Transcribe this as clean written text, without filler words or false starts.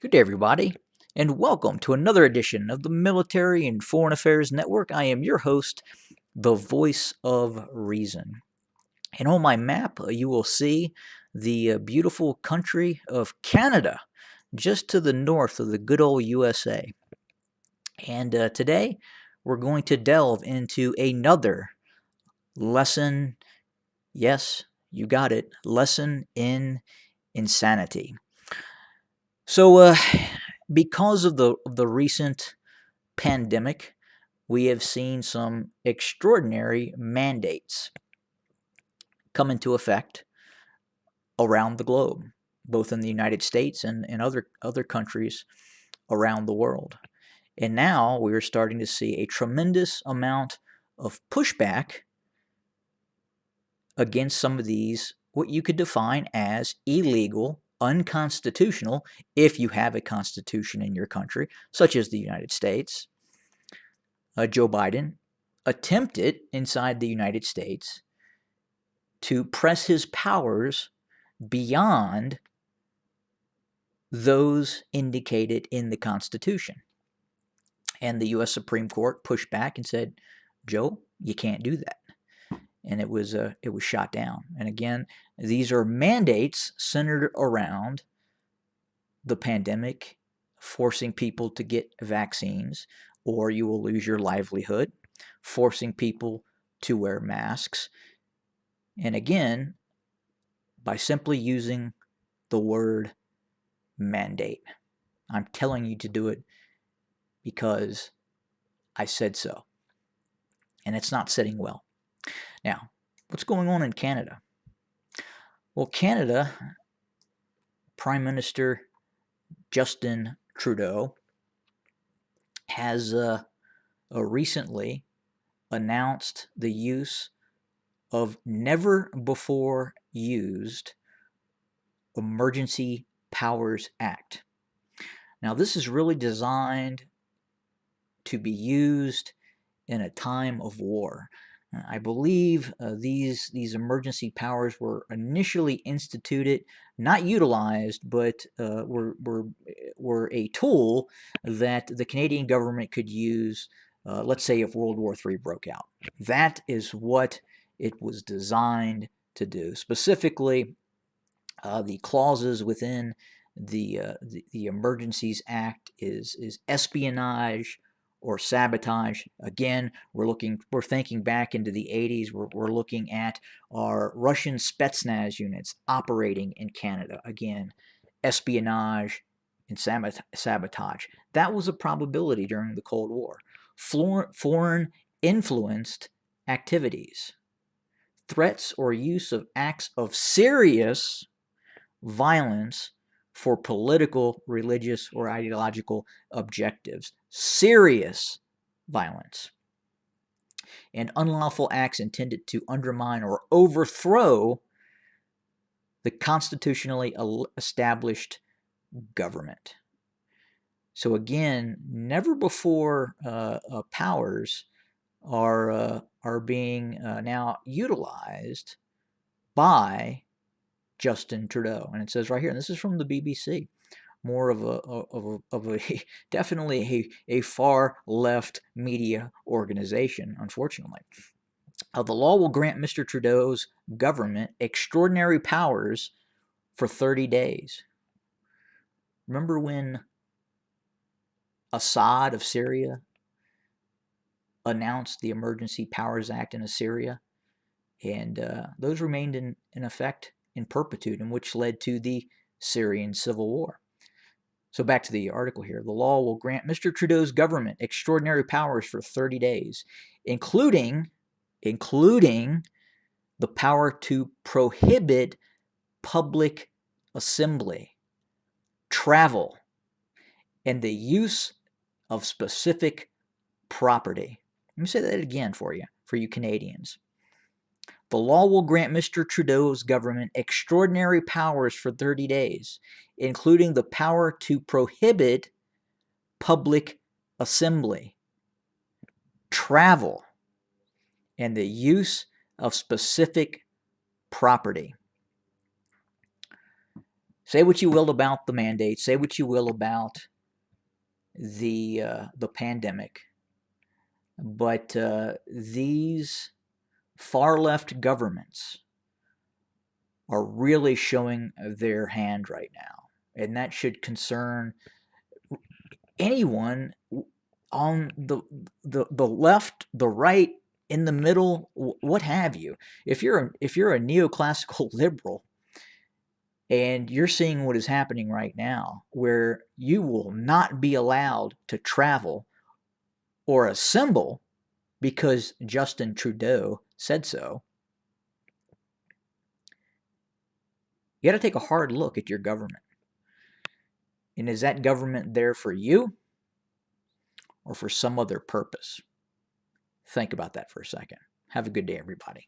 Good day, everybody, and welcome to another edition of the Military and Foreign Affairs Network. I am your host, the Voice of Reason. And on my map, you will see the beautiful country of Canada, just to the north of the good old USA. And today, we're going to delve into another lesson. Yes, you got it. Lesson in insanity. So, because of the recent pandemic, we have seen some extraordinary mandates come into effect around the globe, both in the United States and in other countries around the world. And now we are starting to see a tremendous amount of pushback against some of these, what you could define as illegal, unconstitutional, if you have a constitution in your country, such as the United States. Joe Biden attempted inside the United States to press his powers beyond those indicated in the Constitution. And the U.S. Supreme Court pushed back and said, Joe, you can't do that. And it was shot down. And again, these are mandates centered around the pandemic, forcing people to get vaccines, or you will lose your livelihood, forcing people to wear masks. And again, by simply using the word mandate. I'm telling you to do it because I said so. And it's not sitting well. Now, what's going on in Canada? Well, Canada, Prime Minister Justin Trudeau has recently announced the use of never before used Emergency Powers Act. Now, this is really designed to be used in a time of war. I believe these emergency powers were initially instituted, not utilized, but were a tool that the Canadian government could use, let's say if World War III broke out. That is what it was designed to do. Specifically, the clauses within the Emergencies Act is espionage or sabotage. Again, we're thinking back into the 80s. We're looking at our Russian Spetsnaz units operating in Canada. Again, espionage and sabotage. That was a probability during the Cold War. Foreign influenced activities, threats or use of acts of serious violence for political, religious, or ideological objectives. Serious violence. And unlawful acts intended to undermine or overthrow the constitutionally established government. So again, never before powers are being now utilized by Justin Trudeau. And it says right here, and this is from the BBC, more of a definitely a far left media organization, unfortunately. The law will grant Mr. Trudeau's government extraordinary powers for 30 days. Remember when Assad of Syria announced the Emergency Powers Act in Syria? And those remained in effect in perpetuity, and which led to the Syrian civil war. So back to the article here. The law will grant Mr. Trudeau's government extraordinary powers for 30 days, including the power to prohibit public assembly, travel, and the use of specific property. Let me say that again for you Canadians. The law will grant Mr. Trudeau's government extraordinary powers for 30 days, including the power to prohibit public assembly, travel, and the use of specific property. Say what you will about the mandates, say what you will about the pandemic, but these far left governments are really showing their hand right now, and that should concern anyone on the left, the right, in the middle, what have you. If you're a neoclassical liberal and you're seeing what is happening right now, where you will not be allowed to travel or assemble because Justin Trudeau said so, you got to take a hard look at your government. And is that government there for you or for some other purpose? Think about that for a second. Have a good day, everybody.